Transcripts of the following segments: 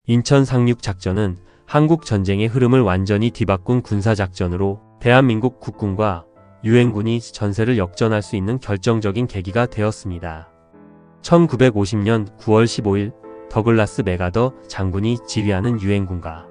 인천 상륙작전은 한국 전쟁의 흐름을 완전히 뒤바꾼 군사작전으로 대한민국 국군과 유엔군이 전세를 역전할 수 있는 결정적인 계기가 되었습니다. 1950년 9월 15일 더글라스 맥아더 장군이 지휘하는 유엔군과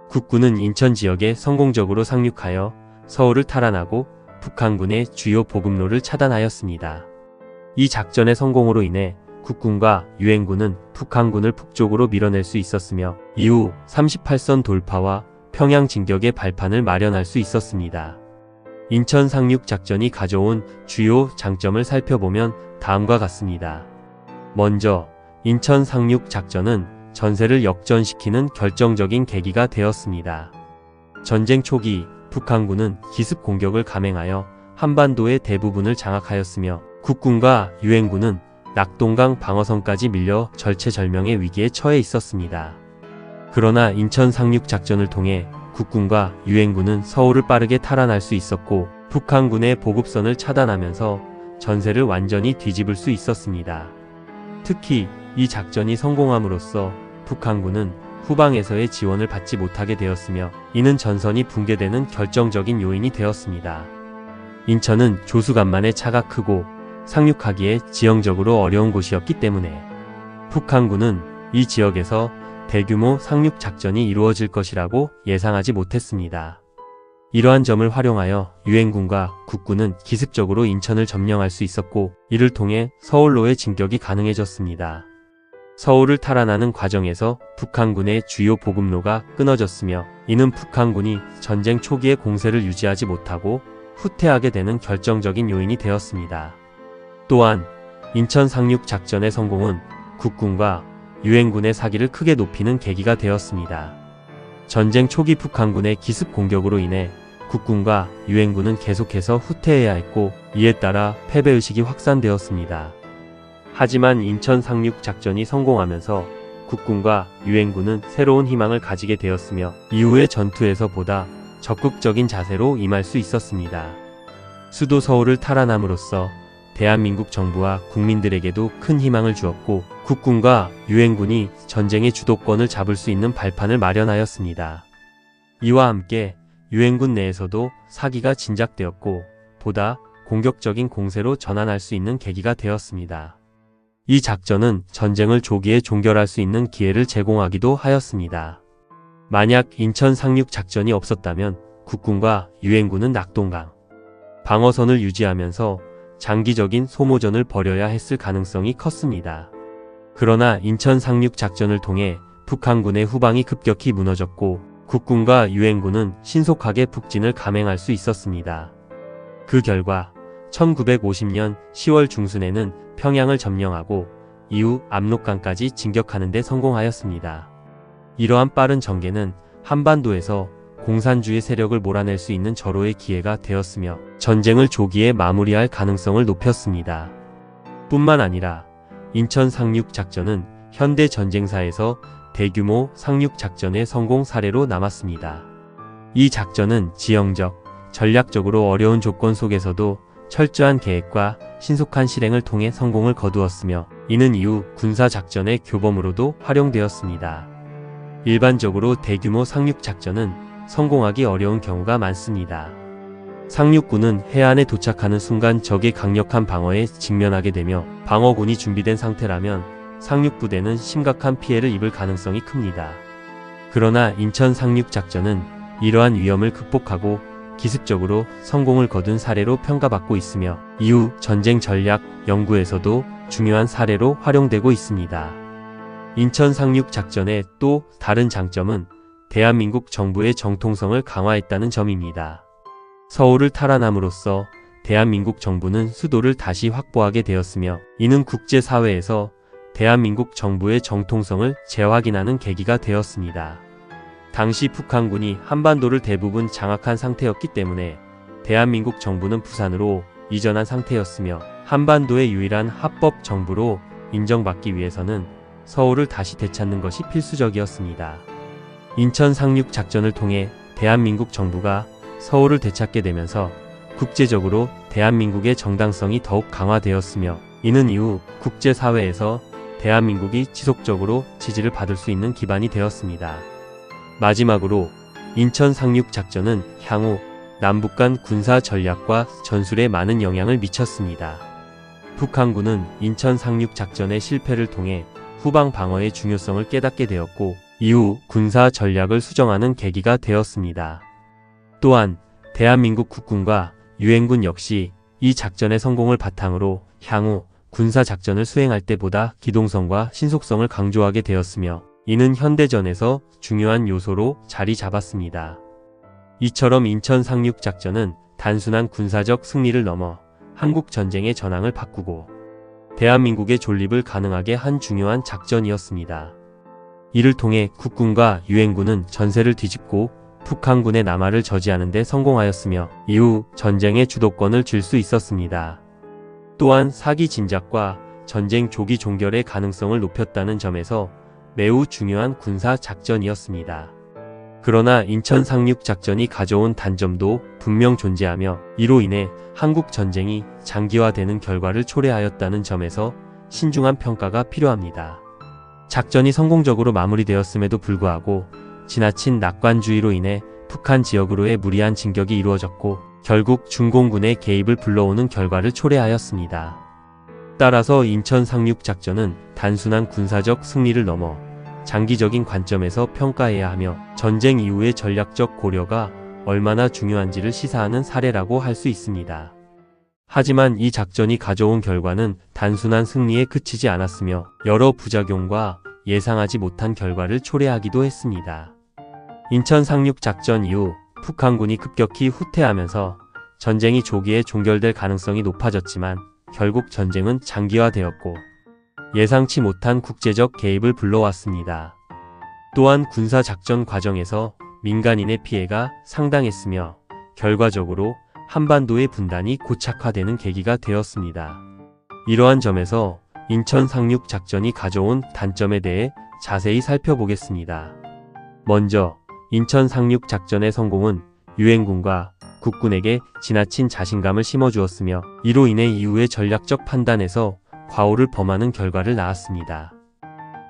국군은 인천 지역에 성공적으로 상륙하여 서울을 탈환하고 북한군의 주요 보급로를 차단하였습니다. 이 작전의 성공으로 인해 국군과 유엔군은 북한군을 북쪽으로 밀어낼 수 있었으며 이후 38선 돌파와 평양 진격의 발판을 마련할 수 있었습니다. 인천 상륙작전이 가져온 주요 장점을 살펴보면 다음과 같습니다. 먼저 인천 상륙작전은 전세를 역전시키는 결정적인 계기가 되었습니다. 전쟁 초기 북한군은 기습 공격을 감행하여 한반도의 대부분을 장악하였으며 국군과 유엔군은 낙동강 방어선까지 밀려 절체절명의 위기에 처해 있었습니다. 그러나 인천 상륙작전을 통해 국군과 유엔군은 서울을 빠르게 탈환할 수 있었고 북한군의 보급선을 차단하면서 전세를 완전히 뒤집을 수 있었습니다. 특히 이 작전이 성공함으로써 북한군은 후방에서의 지원을 받지 못하게 되었으며 이는 전선이 붕괴되는 결정적인 요인이 되었습니다. 인천은 조수간만의 차가 크고 상륙하기에 지형적으로 어려운 곳이었기 때문에 북한군은 이 지역에서 대규모 상륙작전이 이루어질 것이라고 예상하지 못했습니다. 이러한 점을 활용하여 유엔군과 국군은 기습적으로 인천을 점령할 수 있었고 이를 통해 서울로의 진격이 가능해졌습니다. 서울을 탈환하는 과정에서 북한군의 주요 보급로가 끊어졌으며 이는 북한군이 전쟁 초기에 공세를 유지하지 못하고 후퇴하게 되는 결정적인 요인이 되었습니다. 또한 인천 상륙작전의 성공은 국군과 유엔군의 사기를 크게 높이는 계기가 되었습니다. 전쟁 초기 북한군의 기습 공격으로 인해 국군과 유엔군은 계속해서 후퇴해야 했고 이에 따라 패배의식이 확산되었습니다. 하지만 인천 상륙작전이 성공하면서 국군과 유엔군은 새로운 희망을 가지게 되었으며 이후의 전투에서 보다 적극적인 자세로 임할 수 있었습니다. 수도 서울을 탈환함으로써 대한민국 정부와 국민들에게도 큰 희망을 주었고 국군과 유엔군이 전쟁의 주도권을 잡을 수 있는 발판을 마련하였습니다. 이와 함께 유엔군 내에서도 사기가 진작되었고 보다 공격적인 공세로 전환할 수 있는 계기가 되었습니다. 이 작전은 전쟁을 조기에 종결할 수 있는 기회를 제공하기도 하였습니다. 만약 인천 상륙작전이 없었다면 국군과 유엔군은 낙동강 방어선을 유지하면서 장기적인 소모전을 벌여야 했을 가능성이 컸습니다. 그러나 인천 상륙작전을 통해 북한군의 후방이 급격히 무너졌고 국군과 유엔군은 신속하게 북진을 감행할 수 있었습니다. 그 결과 1950년 10월 중순에는 평양을 점령하고 이후 압록강까지 진격하는 데 성공하였습니다. 이러한 빠른 전개는 한반도에서 공산주의 세력을 몰아낼 수 있는 절호의 기회가 되었으며 전쟁을 조기에 마무리할 가능성을 높였습니다. 뿐만 아니라 인천 상륙작전은 현대 전쟁사에서 대규모 상륙작전의 성공 사례로 남았습니다. 이 작전은 지형적, 전략적으로 어려운 조건 속에서도 철저한 계획과 신속한 실행을 통해 성공을 거두었으며 이는 이후 군사작전의 교범으로도 활용되었습니다. 일반적으로 대규모 상륙작전은 성공하기 어려운 경우가 많습니다. 상륙군은 해안에 도착하는 순간 적의 강력한 방어에 직면하게 되며 방어군이 준비된 상태라면 상륙부대는 심각한 피해를 입을 가능성이 큽니다. 그러나 인천 상륙작전은 이러한 위험을 극복하고 기습적으로 성공을 거둔 사례로 평가받고 있으며 이후 전쟁 전략 연구에서도 중요한 사례로 활용되고 있습니다. 인천 상륙작전의 또 다른 장점은 대한민국 정부의 정통성을 강화했다는 점입니다. 서울을 탈환함으로써 대한민국 정부는 수도를 다시 확보하게 되었으며 이는 국제사회에서 대한민국 정부의 정통성을 재확인하는 계기가 되었습니다. 당시 북한군이 한반도를 대부분 장악한 상태였기 때문에 대한민국 정부는 부산으로 이전한 상태였으며 한반도의 유일한 합법 정부로 인정받기 위해서는 서울을 다시 되찾는 것이 필수적이었습니다. 인천 상륙작전을 통해 대한민국 정부가 서울을 되찾게 되면서 국제적으로 대한민국의 정당성이 더욱 강화되었으며 이는 이후 국제사회에서 대한민국이 지속적으로 지지를 받을 수 있는 기반이 되었습니다. 마지막으로 인천 상륙 작전은 향후 남북 간 군사 전략과 전술에 많은 영향을 미쳤습니다. 북한군은 인천 상륙 작전의 실패를 통해 후방 방어의 중요성을 깨닫게 되었고 이후 군사 전략을 수정하는 계기가 되었습니다. 또한 대한민국 국군과 유엔군 역시 이 작전의 성공을 바탕으로 향후 군사 작전을 수행할 때보다 기동성과 신속성을 강조하게 되었으며 이는 현대전에서 중요한 요소로 자리 잡았습니다. 이처럼 인천 상륙 작전은 단순한 군사적 승리를 넘어 한국 전쟁의 전황을 바꾸고 대한민국의 존립을 가능하게 한 중요한 작전이었습니다. 이를 통해 국군과 유엔군은 전세를 뒤집고 북한군의 남하를 저지하는 데 성공하였으며 이후 전쟁의 주도권을 쥘 수 있었습니다. 또한 사기 진작과 전쟁 조기 종결의 가능성을 높였다는 점에서 매우 중요한 군사 작전이었습니다. 그러나 인천 상륙 작전이 가져온 단점도 분명 존재하며 이로 인해 한국 전쟁이 장기화되는 결과를 초래하였다는 점에서 신중한 평가가 필요합니다. 작전이 성공적으로 마무리되었음에도 불구하고 지나친 낙관주의로 인해 북한 지역으로의 무리한 진격이 이루어졌고 결국 중공군의 개입을 불러오는 결과를 초래하였습니다. 따라서 인천 상륙 작전은 단순한 군사적 승리를 넘어 장기적인 관점에서 평가해야 하며 전쟁 이후의 전략적 고려가 얼마나 중요한지를 시사하는 사례라고 할 수 있습니다. 하지만 이 작전이 가져온 결과는 단순한 승리에 그치지 않았으며 여러 부작용과 예상하지 못한 결과를 초래하기도 했습니다. 인천 상륙 작전 이후 북한군이 급격히 후퇴하면서 전쟁이 조기에 종결될 가능성이 높아졌지만 결국 전쟁은 장기화되었고 예상치 못한 국제적 개입을 불러왔습니다. 또한 군사작전 과정에서 민간인의 피해가 상당했으며 결과적으로 한반도의 분단이 고착화되는 계기가 되었습니다. 이러한 점에서 인천 상륙 작전이 가져온 단점에 대해 자세히 살펴보겠습니다. 먼저 인천 상륙 작전의 성공은 유엔군과 국군에게 지나친 자신감을 심어주었으며 이로 인해 이후의 전략적 판단에서 과오를 범하는 결과를 낳았습니다.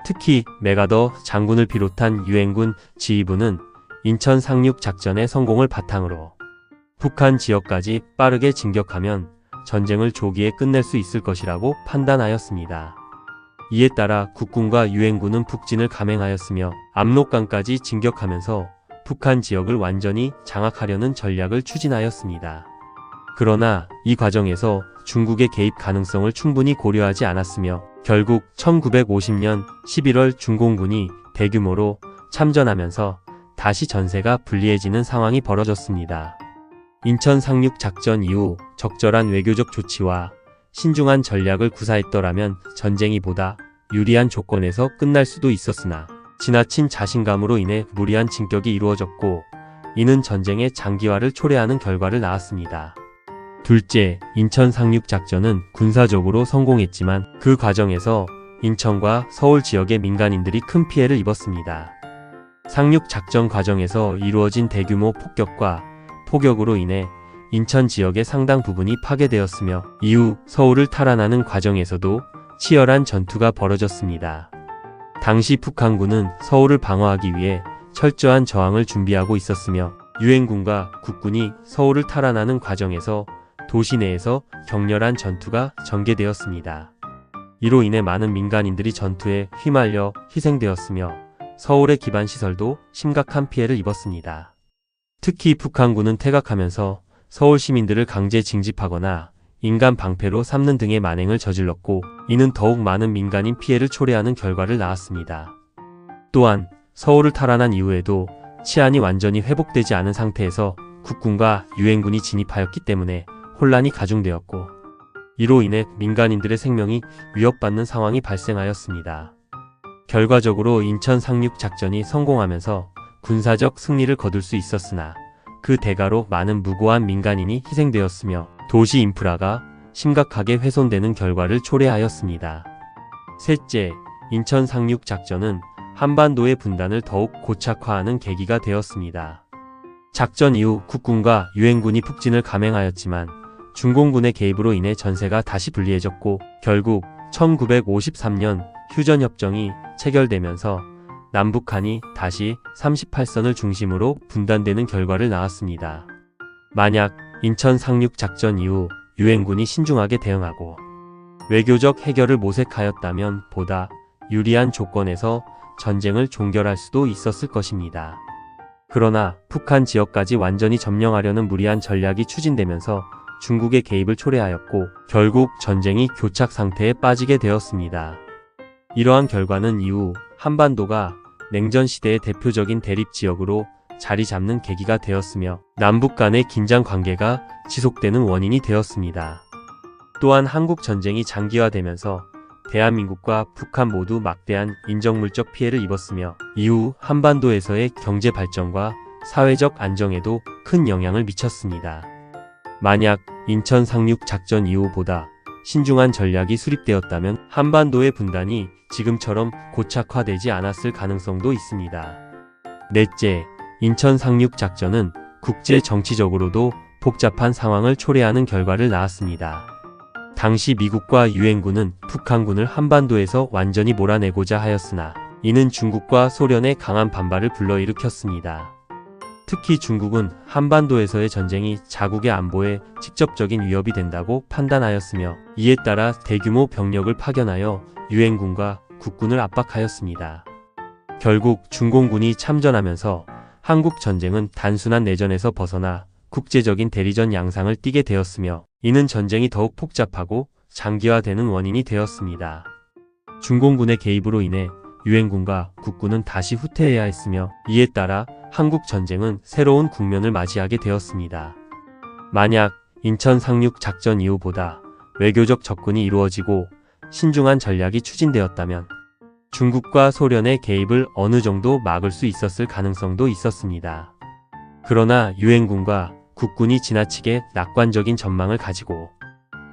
특히 메가더 장군을 비롯한 유엔군 지휘부는 인천 상륙 작전의 성공을 바탕으로 북한 지역까지 빠르게 진격하면 전쟁을 조기에 끝낼 수 있을 것이라고 판단하였습니다. 이에 따라 국군과 유엔군은 북진을 감행하였으며 압록강까지 진격하면서 북한 지역을 완전히 장악하려는 전략을 추진하였습니다. 그러나 이 과정에서 중국의 개입 가능성을 충분히 고려하지 않았으며 결국 1950년 11월 중공군이 대규모로 참전하면서 다시 전세가 불리해지는 상황이 벌어졌습니다. 인천 상륙 작전 이후 적절한 외교적 조치와 신중한 전략을 구사했더라면 전쟁이 보다 유리한 조건에서 끝날 수도 있었으나 지나친 자신감으로 인해 무리한 진격이 이루어졌고 이는 전쟁의 장기화를 초래하는 결과를 낳았습니다. 둘째, 인천 상륙 작전은 군사적으로 성공했지만 그 과정에서 인천과 서울 지역의 민간인들이 큰 피해를 입었습니다. 상륙 작전 과정에서 이루어진 대규모 폭격과 포격으로 인해 인천 지역의 상당 부분이 파괴되었으며 이후 서울을 탈환하는 과정에서도 치열한 전투가 벌어졌습니다. 당시 북한군은 서울을 방어하기 위해 철저한 저항을 준비하고 있었으며 유엔군과 국군이 서울을 탈환하는 과정에서 도시 내에서 격렬한 전투가 전개되었습니다. 이로 인해 많은 민간인들이 전투에 휘말려 희생되었으며 서울의 기반 시설도 심각한 피해를 입었습니다. 특히 북한군은 퇴각하면서 서울 시민들을 강제 징집하거나 인간 방패로 삼는 등의 만행을 저질렀고 이는 더욱 많은 민간인 피해를 초래하는 결과를 낳았습니다. 또한 서울을 탈환한 이후에도 치안이 완전히 회복되지 않은 상태에서 국군과 유엔군이 진입하였기 때문에 혼란이 가중되었고 이로 인해 민간인들의 생명이 위협받는 상황이 발생하였습니다. 결과적으로 인천 상륙 작전이 성공하면서 군사적 승리를 거둘 수 있었으나 그 대가로 많은 무고한 민간인이 희생되었으며 도시 인프라가 심각하게 훼손되는 결과를 초래하였습니다. 셋째, 인천 상륙 작전은 한반도의 분단을 더욱 고착화하는 계기가 되었습니다. 작전 이후 국군과 유엔군이 북진을 감행하였지만 중공군의 개입으로 인해 전세가 다시 불리해졌고 결국 1953년 휴전협정이 체결되면서 남북한이 다시 38선을 중심으로 분단되는 결과를 낳았습니다. 만약 인천 상륙 작전 이후 유엔군이 신중하게 대응하고 외교적 해결을 모색하였다면 보다 유리한 조건에서 전쟁을 종결할 수도 있었을 것입니다. 그러나 북한 지역까지 완전히 점령하려는 무리한 전략이 추진되면서 중국의 개입을 초래하였고 결국 전쟁이 교착 상태에 빠지게 되었습니다. 이러한 결과는 이후 한반도가 냉전 시대의 대표적인 대립 지역으로 자리 잡는 계기가 되었으며 남북 간의 긴장 관계가 지속되는 원인이 되었습니다. 또한 한국 전쟁이 장기화되면서 대한민국과 북한 모두 막대한 인정물적 피해를 입었으며 이후 한반도에서의 경제 발전과 사회적 안정에도 큰 영향을 미쳤습니다. 만약 인천 상륙 작전 이후보다 신중한 전략이 수립되었다면 한반도의 분단이 지금처럼 고착화되지 않았을 가능성도 있습니다. 넷째, 인천 상륙 작전은 국제 정치적으로도 복잡한 상황을 초래하는 결과를 낳았습니다. 당시 미국과 유엔군은 북한군을 한반도에서 완전히 몰아내고자 하였으나 이는 중국과 소련의 강한 반발을 불러일으켰습니다. 특히 중국은 한반도에서의 전쟁이 자국의 안보에 직접적인 위협이 된다고 판단하였으며 이에 따라 대규모 병력을 파견하여 유엔군과 국군을 압박하였습니다. 결국 중공군이 참전하면서 한국 전쟁은 단순한 내전에서 벗어나 국제적인 대리전 양상을 띠게 되었으며 이는 전쟁이 더욱 복잡하고 장기화되는 원인이 되었습니다. 중공군의 개입으로 인해 유엔군과 국군은 다시 후퇴해야 했으며 이에 따라 한국 전쟁은 새로운 국면을 맞이하게 되었습니다. 만약 인천 상륙 작전 이후보다 외교적 접근이 이루어지고 신중한 전략이 추진되었다면 중국과 소련의 개입을 어느 정도 막을 수 있었을 가능성도 있었습니다. 그러나 유엔군과 국군이 지나치게 낙관적인 전망을 가지고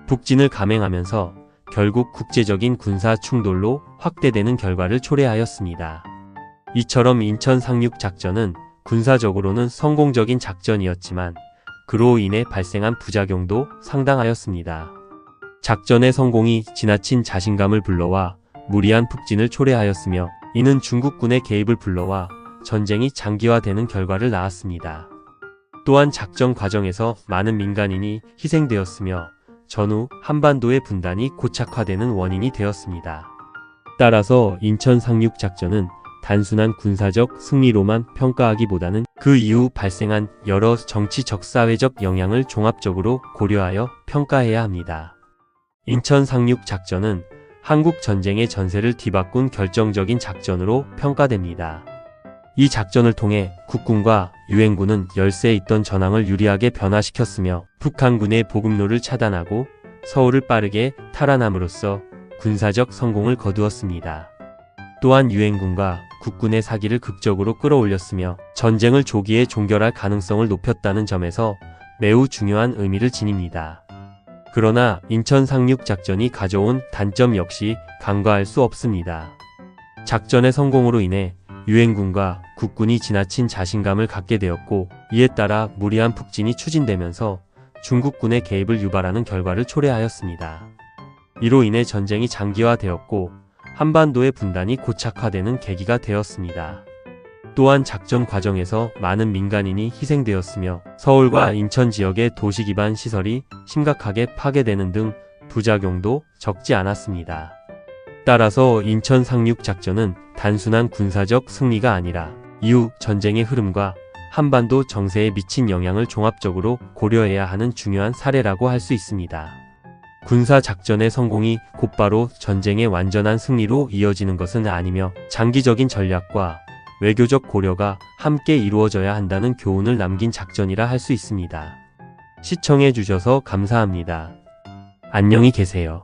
북진을 감행하면서 결국 국제적인 군사 충돌로 확대되는 결과를 초래하였습니다. 이처럼 인천 상륙 작전은 군사적으로는 성공적인 작전이었지만 그로 인해 발생한 부작용도 상당하였습니다. 작전의 성공이 지나친 자신감을 불러와 무리한 북진을 초래하였으며 이는 중국군의 개입을 불러와 전쟁이 장기화되는 결과를 낳았습니다. 또한 작전 과정에서 많은 민간인이 희생되었으며 전후 한반도의 분단이 고착화되는 원인이 되었습니다. 따라서 인천 상륙 작전은 단순한 군사적 승리로만 평가하기보다는 그 이후 발생한 여러 정치적 사회적 영향을 종합적으로 고려하여 평가해야 합니다. 인천 상륙 작전은 한국 전쟁의 전세를 뒤바꾼 결정적인 작전으로 평가됩니다. 이 작전을 통해 국군과 유엔군은 열세에 있던 전황을 유리하게 변화시켰으며 북한군의 보급로를 차단하고 서울을 빠르게 탈환함으로써 군사적 성공을 거두었습니다. 또한 유엔군과 국군의 사기를 극적으로 끌어올렸으며 전쟁을 조기에 종결할 가능성을 높였다는 점에서 매우 중요한 의미를 지닙니다. 그러나 인천 상륙 작전이 가져온 단점 역시 간과할 수 없습니다. 작전의 성공으로 인해 유엔군과 국군이 지나친 자신감을 갖게 되었고 이에 따라 무리한 북진이 추진되면서 중국군의 개입을 유발하는 결과를 초래하였습니다. 이로 인해 전쟁이 장기화되었고 한반도의 분단이 고착화되는 계기가 되었습니다. 또한 작전 과정에서 많은 민간인이 희생되었으며 서울과 인천 지역의 도시 기반 시설이 심각하게 파괴되는 등 부작용도 적지 않았습니다. 따라서 인천 상륙 작전은 단순한 군사적 승리가 아니라 이후 전쟁의 흐름과 한반도 정세에 미친 영향을 종합적으로 고려해야 하는 중요한 사례라고 할 수 있습니다. 군사 작전의 성공이 곧바로 전쟁의 완전한 승리로 이어지는 것은 아니며 장기적인 전략과 외교적 고려가 함께 이루어져야 한다는 교훈을 남긴 작전이라 할 수 있습니다. 시청해 주셔서 감사합니다. 안녕히 계세요.